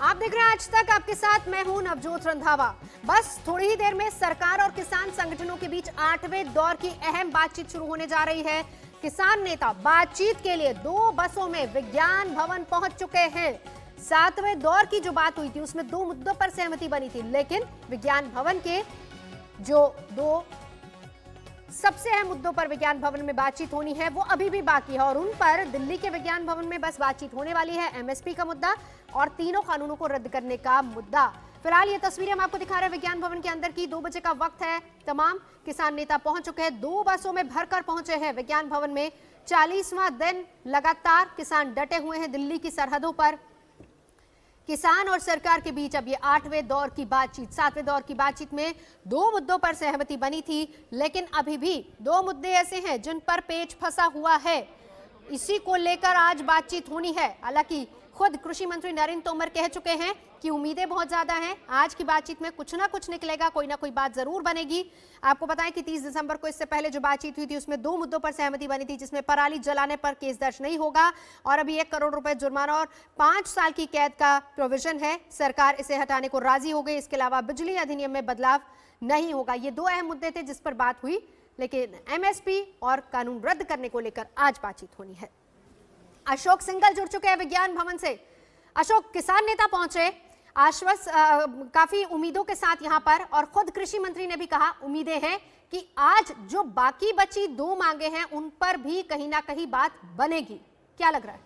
आप देख रहे हैं आज तक, आपके साथ मैं हूं नवजोत रंधावा। बस थोड़ी ही देर में सरकार और किसान संगठनों के बीच 8वें दौर की अहम बातचीत शुरू होने जा रही है। किसान नेता बातचीत के लिए 2 बसों में विज्ञान भवन पहुंच चुके हैं। 7वें दौर की जो बात हुई थी उसमें 2 मुद्दों पर सहमति बनी थी, लेकिन विज्ञान भवन के जो 2 सबसे अहम मुद्दों पर विज्ञान भवन में बातचीत होनी है वो अभी भी बाकी है और उन पर दिल्ली के विज्ञान भवन में बस बातचीत होने वाली है। एमएसपी का मुद्दा और तीनों कानूनों को रद्द करने का मुद्दा। फिलहाल ये तस्वीरें हम आपको दिखा रहे हैं विज्ञान भवन के अंदर की। 2 बजे का वक्त है, तमाम किसान नेता पहुंच चुके हैं, 2 बसों में भरकर पहुंचे हैं विज्ञान भवन में। 40वां दिन लगातार किसान डटे हुए हैं दिल्ली की सरहदों पर। किसान और सरकार के बीच अब ये 8वें दौर की बातचीत, 7वें दौर की बातचीत में 2 मुद्दों पर सहमति बनी थी, लेकिन अभी भी 2 मुद्दे ऐसे हैं जिन पर पेच फंसा हुआ है। इसी को लेकर आज बातचीत होनी है। हालांकि खुद कृषि मंत्री नरेंद्र तोमर कह चुके हैं कि उम्मीदें बहुत ज्यादा हैं, आज की बातचीत में कुछ ना कुछ निकलेगा, कोई ना कोई बात जरूर बनेगी। आपको बताएं कि 30 दिसंबर को इससे पहले जो बातचीत हुई थी उसमें 2 मुद्दों पर सहमति बनी थी, जिसमें पराली जलाने पर केस दर्ज नहीं होगा और अभी 1 करोड़ रुपए जुर्माना और 5 साल की कैद का प्रोविजन है। सरकार इसे हटाने को राजी हो गई। इसके अलावा बिजली अधिनियम में बदलाव नहीं होगा। ये 2 अहम मुद्दे थे जिस पर बात हुई, लेकिन एमएसपी और कानून रद्द करने को लेकर आज बातचीत होनी है। अशोक सिंघल जुड़ चुके हैं विज्ञान भवन से। अशोक, किसान नेता पहुंचे काफी उम्मीदों के साथ यहां पर, और खुद कृषि मंत्री ने भी कहा उम्मीदें हैं कि आज जो बाकी बची 2 मांगे हैं उन पर भी कहीं ना कहीं बात बनेगी। क्या लग रहा है?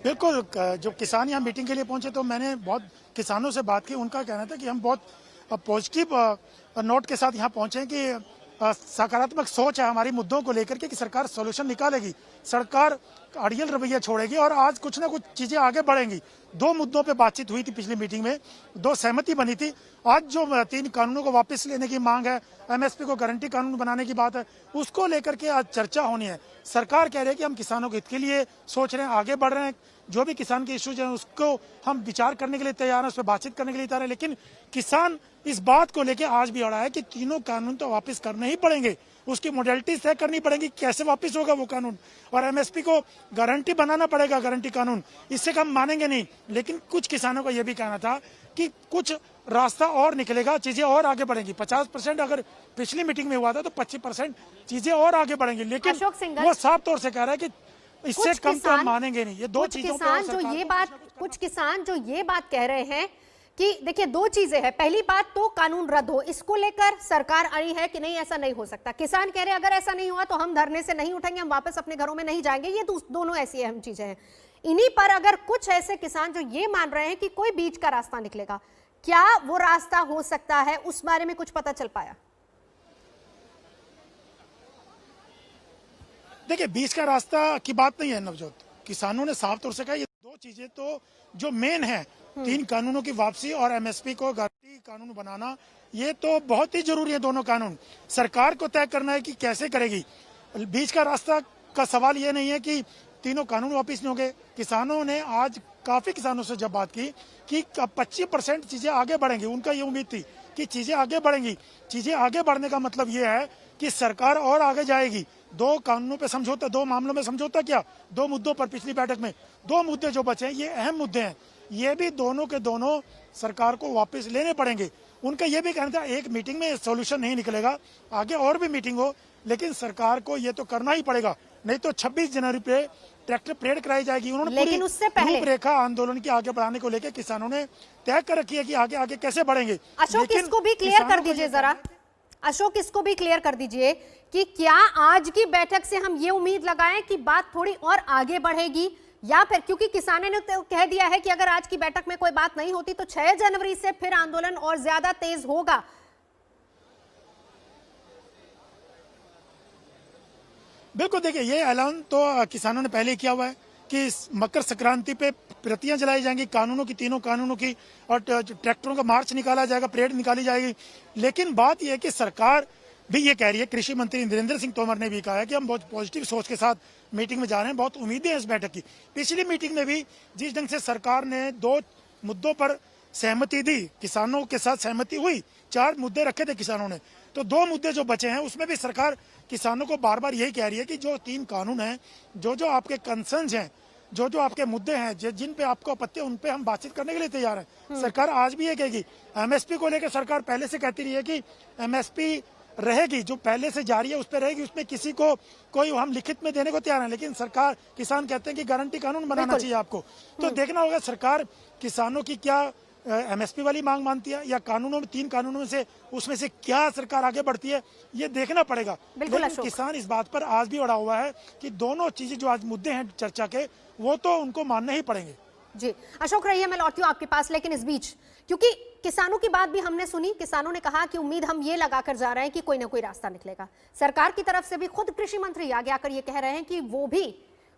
बिल्कुल, जो किसान यहाँ मीटिंग के लिए पहुंचे तो मैंने बहुत किसानों से बात की। उनका कहना था कि हम बहुत पॉजिटिव नोट के साथ यहाँ पहुंचे कि सकारात्मक सोच है हमारी मुद्दों को लेकर के कि सरकार सॉल्यूशन निकालेगी, सरकार अड़ियल रवैया छोड़ेगी और आज कुछ ना कुछ चीजें आगे बढ़ेंगी। 2 मुद्दों पे बातचीत हुई थी पिछली मीटिंग में, 2 सहमति बनी थी। आज जो 3 कानूनों को वापस लेने की मांग है, एमएसपी को गारंटी कानून बनाने की बात है, उसको लेकर के आज चर्चा होनी है। सरकार कह रही है कि हम किसानों के हित के लिए सोच रहे हैं, आगे बढ़ रहे हैं, जो भी किसान के इश्यूज हैं उसको हम विचार करने के लिए तैयार हैं, उस पर बातचीत करने के लिए तैयार है। लेकिन किसान इस बात को लेकर आज भी अड़ा है कि तीनों कानून तो वापस करने ही पड़ेंगे, उसकी मोडेलिटीज तय करनी पड़ेगी, कैसे वापस होगा वो कानून, और एमएसपी को गारंटी बनाना पड़ेगा, गारंटी कानून। इससे हम मानेंगे नहीं। लेकिन कुछ किसानों का यह भी कहना था कि कुछ रास्ता और निकलेगा, चीजें और आगे बढ़ेंगी। 50% अगर पिछली मीटिंग में हुआ था तो 25% चीजें और आगे बढ़ेंगी। लेकिन वो साफ तौर से कह रहा है कि इससे कम तो हम मानेंगे नहीं। ये 2 चीजों कुछ किसान जो ये बात कह रहे हैं कि देखिए 2 चीजें हैं। पहली बात तो कानून रद्द हो, इसको लेकर सरकार अड़ी है कि नहीं ऐसा नहीं हो सकता। किसान कह रहे हैं अगर ऐसा नहीं हुआ तो हम धरने से नहीं उठेंगे, हम वापस अपने घरों में नहीं जाएंगे। ये दोनों ऐसी अहम चीजें हैं। इन्हीं पर अगर कुछ ऐसे किसान जो ये मान रहे हैं कि कोई बीच का रास्ता निकलेगा, क्या वो रास्ता हो सकता है, उस बारे में कुछ पता चल पाया? देखिए, बीच का रास्ता की बात नहीं है नवजोत। किसानों ने साफ तौर से कहा ये 2 चीजें तो जो मेन है, 3 कानूनों की वापसी और एमएसपी को गारंटी कानून बनाना, ये तो बहुत ही जरूरी है। दोनों कानून सरकार को तय करना है कि कैसे करेगी। बीच का रास्ता का सवाल ये नहीं है कि तीनों कानून वापस नहीं होंगे। किसानों ने आज काफी किसानों से जब बात की कि 25% चीजें आगे बढ़ेंगी, उनका ये उम्मीद थी कि चीजें आगे बढ़ेंगी। चीजें आगे बढ़ने का मतलब ये है कि सरकार और आगे जाएगी। 2 कानूनों पे समझौता, 2 मामलों में समझौता किया, 2 मुद्दों पर पिछली बैठक में। 2 मुद्दे जो बचे हैं ये अहम मुद्दे हैं, ये भी दोनों के दोनों सरकार को वापस लेने पड़ेंगे। उनका ये भी कहना था एक मीटिंग में सोल्यूशन नहीं निकलेगा, आगे और भी मीटिंग हो, लेकिन सरकार को ये तो करना ही पड़ेगा, नहीं तो 26 जनवरी पे ट्रैक्टर परेड कराई जाएगी। उन्होंने लेकिन उससे पहले रूपरेखा आंदोलन की आगे बढ़ाने को लेकर किसानों ने तय कर रखी है कि आगे आगे कैसे बढ़ेंगे। अशोक, इसको भी क्लियर कर दीजिए जरा। अशोक, इसको भी क्लियर कर दीजिए कि क्या आज की बैठक से हम ये उम्मीद लगाएं कि बात थोड़ी और आगे बढ़ेगी, या फिर क्योंकि किसानों ने तो कह दिया है कि अगर आज की बैठक में कोई बात नहीं होती तो 6 जनवरी से फिर आंदोलन और ज्यादा तेज होगा। बिल्कुल, देखिए ये ऐलान तो किसानों ने पहले ही किया हुआ है कि मकर संक्रांति पे प्रतियां जलाई जाएंगी कानूनों की, तीनों कानूनों की, और ट्रैक्टरों का मार्च निकाला जाएगा, परेड निकाली जाएगी। लेकिन बात यह है कि सरकार भी ये कह रही है, कृषि मंत्री नरेंद्र सिंह तोमर ने भी कहा है कि हम बहुत पॉजिटिव सोच के साथ मीटिंग में जा रहे हैं, बहुत उम्मीदें हैं इस बैठक की। पिछली मीटिंग में भी जिस ढंग से सरकार ने 2 मुद्दों पर सहमति दी, किसानों के साथ सहमति हुई, 4 मुद्दे रखे थे किसानों ने, तो 2 मुद्दे जो बचे हैं उसमें भी सरकार किसानों को बार बार यही कह रही है कि जो 3 कानून हैं, जो आपके कंसर्न्स हैं, जो जो आपके मुद्दे हैं जिन पे आपको आपत्ति है उन पे हम बातचीत करने के लिए तैयार हैं। सरकार आज भी ये कहेगी, एमएसपी को लेकर सरकार पहले से कहती रही है कि एमएसपी रहेगी, जो पहले से जारी है उस पर रहेगी, उसमें किसी को कोई हम लिखित में देने को तैयार है। लेकिन सरकार किसान कहते हैं कि गारंटी कानून बनाना चाहिए आपको। तो देखना होगा सरकार किसानों की क्या एमएसपी वाली मांग मानती है या कानूनों में 3 कानूनों में से उसमें से क्या सरकार आगे बढ़ती है, ये देखना पड़ेगा। लेकिन किसान इस बात पर आज भी अड़ा हुआ है कि दोनों चीजें जो आज मुद्दे हैं चर्चा के, वो तो उनको मानने ही पड़ेंगे। जी अशोक रहिए, मैं लौटती हूँ आपके पास, लेकिन इस बीच क्योंकि किसानों की बात भी हमने सुनी, किसानों ने कहा कि उम्मीद हम ये लगाकर जा रहे हैं कि कोई ना कोई रास्ता निकलेगा। सरकार की तरफ से भी खुद कृषि मंत्री आगे आकर ये कह रहे हैं कि वो भी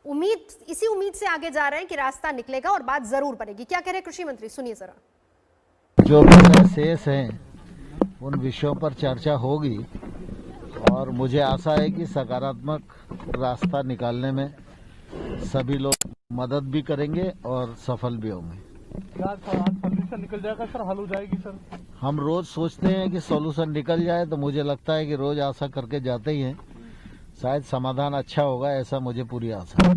इसी उम्मीद से आगे जा रहे हैं कि रास्ता निकलेगा और बात जरूर बनेगी। क्या कह रहे हैं कृषि मंत्री, सुनिए जरा। जो भी शेष हैं उन विषयों पर चर्चा होगी और मुझे आशा है कि सकारात्मक रास्ता निकालने में सभी लोग मदद भी करेंगे और सफल भी होंगे। क्या सॉल्यूशन निकल जाएगा सर, हल हो जाएगी सर? हम रोज सोचते हैं कि सॉल्यूशन निकल जाए, तो मुझे लगता है कि रोज आशा करके जाते ही हैं, शायद समाधान अच्छा होगा, ऐसा मुझे पूरी आशा है।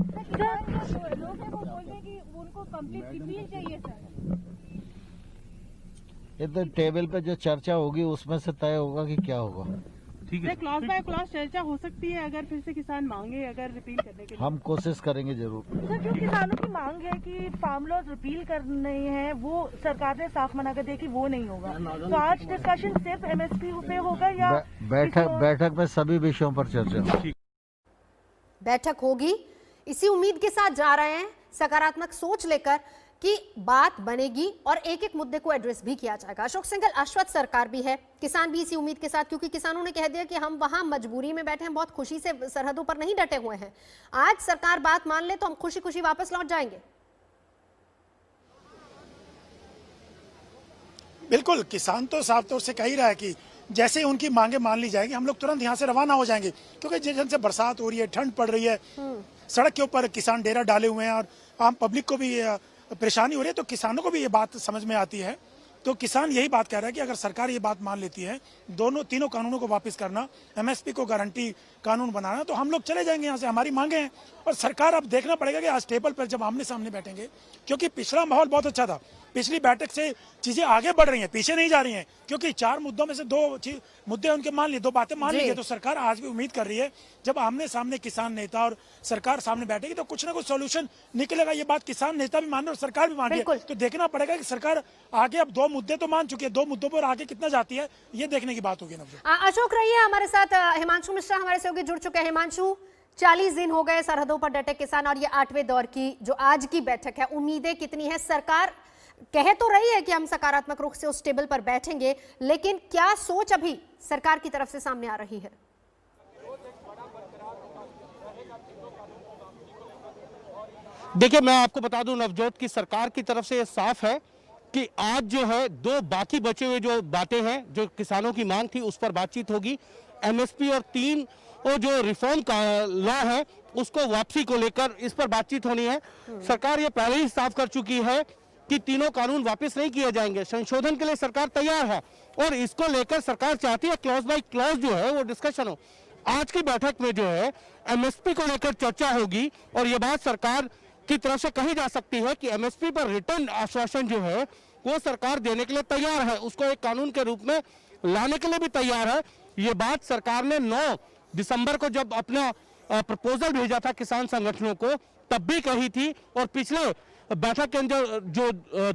ये तो टेबल पे जो चर्चा होगी उसमें से तय होगा कि क्या होगा। ठीक है, क्लॉज बाय क्लॉज चर्चा हो सकती है अगर फिर से किसान मांगे अगर रिपील करने के लिए। हम कोशिश करेंगे जरूर। सर, जो किसानों की मांग है कि फार्म लॉज रिपील करने हैं, वो सरकार ने साफ मना कर दिया कि वो नहीं होगा। तो आज डिस्कशन सिर्फ एमएसपी पे होगा या बैठक में सभी विषयों पर चर्चा होगी। बैठक होगी, इसी उम्मीद के साथ जा रहे हैं, सकारात्मक सोच लेकर कि बात बनेगी और एक एक मुद्दे को एड्रेस भी किया जाएगा। अशोक सिंघल, आश्वस्त सरकार भी है, किसान भी इसी उम्मीद के साथ, क्योंकि किसानों ने कह दिया कि हम वहां मजबूरी में बैठे हैं, बहुत खुशी से सरहदों पर नहीं डटे हुए हैं। आज सरकार बात मान ले तो हम खुशी खुशी वापस लौट जाएंगे। बिल्कुल, किसान तो साफ तौर से कह ही रहा है कि जैसे ही उनकी मांगे मान ली जाएगी हम लोग तुरंत यहाँ से रवाना हो जाएंगे, क्योंकि जिस ढंग से बरसात हो रही है, ठंड पड़ रही है, सड़क के ऊपर किसान डेरा डाले हुए हैं और आम पब्लिक को भी परेशानी हो रही है, तो किसानों को भी ये बात समझ में आती है। तो किसान यही बात कह रहा है कि अगर सरकार ये बात मान लेती है, तीनों कानूनों को वापस करना, एमएसपी को गारंटी कानून बनाना, तो हम लोग चले जाएंगे यहाँ से। हमारी मांगे हैं और सरकार, अब देखना पड़ेगा कि आज टेबल पर जब आमने सामने बैठेंगे, क्योंकि पिछला माहौल बहुत अच्छा था, पिछली बैठक से चीजें आगे बढ़ रही हैं, पीछे नहीं जा रही हैं, क्योंकि 4 मुद्दों में से 2 मुद्दे उनके मान लिए, 2 बातें मान ली गई। तो सरकार आज भी उम्मीद कर रही है जब आमने सामने किसान नेता और सरकार सामने बैठेगी तो कुछ ना कुछ सॉल्यूशन निकलेगा। ये बात किसान नेता भी मान रहे और सरकार भी मान रही है। तो देखना पड़ेगा कि सरकार आगे, अब 2 मुद्दे तो मान चुकी है, 2 मुद्दों पर आगे कितना जाती है, ये देखने की बात होगी। अशोक रहिए हमारे साथ, हिमांशु मिश्रा हमारे से जुड़ चुके हैं। हिमांशु, 40 दिन हो गए सरहदों पर डटे किसान और ये 8वें दौर की जो आज की बैठक है, उम्मीदें कितनी है? सरकार कह तो रही है कि हम सकारात्मक रुख से उस टेबल पर बैठेंगे, लेकिन क्या सोच अभी सरकार की तरफ से सामने आ रही है? देखिए, मैं आपको बता दूं नवजोत की सरकार की तरफ से ये साफ है कि आज जो है 2 बाकी बचे हुए जो बातें हैं, जो किसानों की मांग थी उस पर बातचीत होगी। एमएसपी और 3 और जो रिफॉर्म का लॉ है उसको वापसी को लेकर इस पर बातचीत होनी है। सरकार ये पहले ही साफ कर चुकी है कि तीनों कानून वापस नहीं किए जाएंगे, संशोधन के लिए सरकार तैयार है और इसको लेकर सरकार चाहती है क्लॉज बाय क्लॉज जो है वो डिस्कशन हो। आज की बैठक में जो है एमएसपी को लेकर चर्चा होगी और ये बात सरकार की तरफ से कही जा सकती है कि एमएसपी पर रिटर्न आश्वासन जो है वो सरकार देने के लिए तैयार है, उसको एक कानून के रूप में लाने के लिए भी तैयार है। ये बात सरकार ने 9 दिसंबर को जब अपना प्रपोजल भेजा था किसान संगठनों को तब भी कही थी और पिछले बैठक के अंदर जो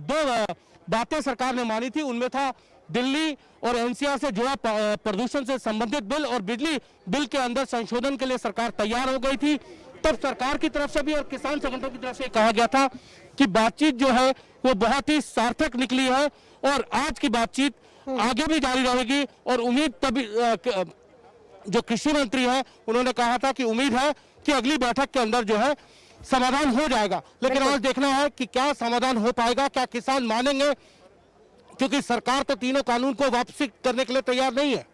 2 बातें सरकार ने मानी थी उनमें था दिल्ली और एनसीआर से जुड़ा प्रदूषण से संबंधित बिल और बिजली बिल के अंदर संशोधन के लिए सरकार तैयार हो गई थी। तब सरकार की तरफ से भी और किसान संगठनों की तरफ से कहा गया था कि बातचीत जो है वो बहुत ही सार्थक निकली है और आज की बातचीत आगे भी जारी रहेगी। और उम्मीद तभी जो कृषि मंत्री है उन्होंने कहा था कि उम्मीद है कि अगली बैठक के अंदर जो है समाधान हो जाएगा, लेकिन आज देखना है कि क्या समाधान हो पाएगा, क्या किसान मानेंगे, क्योंकि सरकार तो तीनों कानून को वापसी करने के लिए तैयार नहीं है।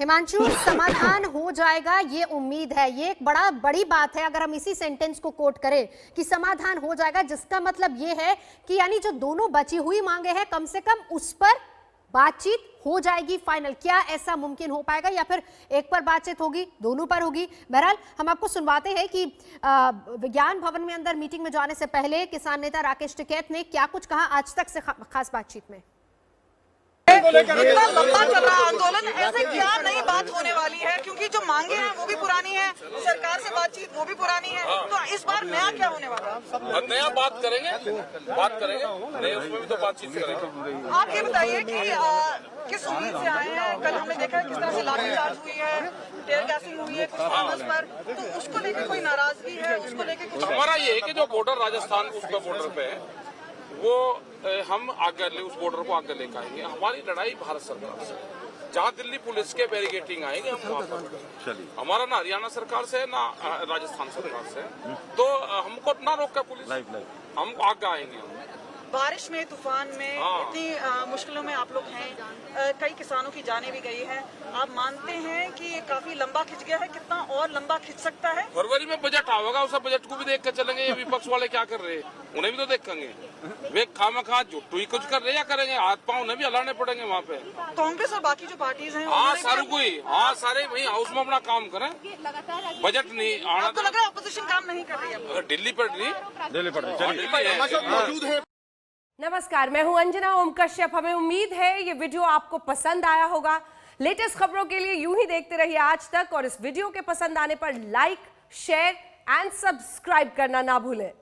हिमांशु, समाधान हो जाएगा ये उम्मीद है, ये एक बड़ी बात है। अगर हम इसी सेंटेंस को कोट करें कि समाधान हो जाएगा, जिसका मतलब ये है कि यानी जो दोनों बची हुई मांगे हैं कम से कम उस पर बातचीत हो जाएगी फाइनल? क्या ऐसा मुमकिन हो पाएगा या फिर एक पर बातचीत होगी, दोनों पर होगी? बहरहाल हम आपको सुनवाते हैं कि विज्ञान भवन में अंदर मीटिंग में जाने से पहले किसान नेता राकेश टिकैत ने क्या कुछ कहा आज तक से खास बातचीत में। इतना लंबा चल रहा आंदोलन, ऐसे क्या नई बात होने वाली है? क्योंकि जो मांगे हैं वो भी पुरानी है, सरकार से बातचीत वो भी पुरानी है, तो इस बार नया क्या होने वाला है? नया बात करेंगे नए, उसमें भी तो बातचीत करेंगे। आप ये बताइए कि किस उम्मीद से आए हैं? कल हमने देखा है किस तरह से लाठीचार्ज हुई है, टेयर गैसिंग हुई है कुछ फार्मर्स पर, तो उसको लेकर कोई नाराजगी है? उसको लेकर कुछ हमारा ये है कि जो बॉर्डर राजस्थान उसका बॉर्डर पे है वो हम आगे उस बॉर्डर को आगे लेकर आएंगे। हमारी लड़ाई भारत सरकार से, जहाँ दिल्ली पुलिस के बैरिकेटिंग आएंगे हम वहाँ पर, हमारा ना हरियाणा सरकार से ना राजस्थान सरकार से, तो हमको ना रोक कर पुलिस, हम आगे आएंगे। बारिश में, तूफान में, इतनी मुश्किलों में आप लोग हैं, कई किसानों की जानें भी गई है, आप मानते हैं कि ये काफी लंबा खिंच गया है? कितना और लंबा खिंच सकता है? फरवरी में बजट आवेगा, उस बजट को भी देख कर चलेंगे। ये विपक्ष वाले क्या कर रहे हैं उन्हें भी तो देखेंगे। वे खामखा जुट्टू ही कुछ कर रहे, या करेंगे हाथ पांव उन्हें भी हलाने पड़ेंगे वहाँ पे। कांग्रेस और बाकी जो पार्टीज हैं, हाँ सारू कोई, हाँ सारे वही हाउस में अपना काम करें, बजट नहीं आना। आपको लग रहा है अपोजिशन काम नहीं कर रही है? दिल्ली पर मौजूद है। नमस्कार, मैं हूं अंजना ओम कश्यप। हमें उम्मीद है ये वीडियो आपको पसंद आया होगा। लेटेस्ट खबरों के लिए यूं ही देखते रहिए आज तक, और इस वीडियो के पसंद आने पर लाइक, शेयर एंड सब्सक्राइब करना ना भूलें।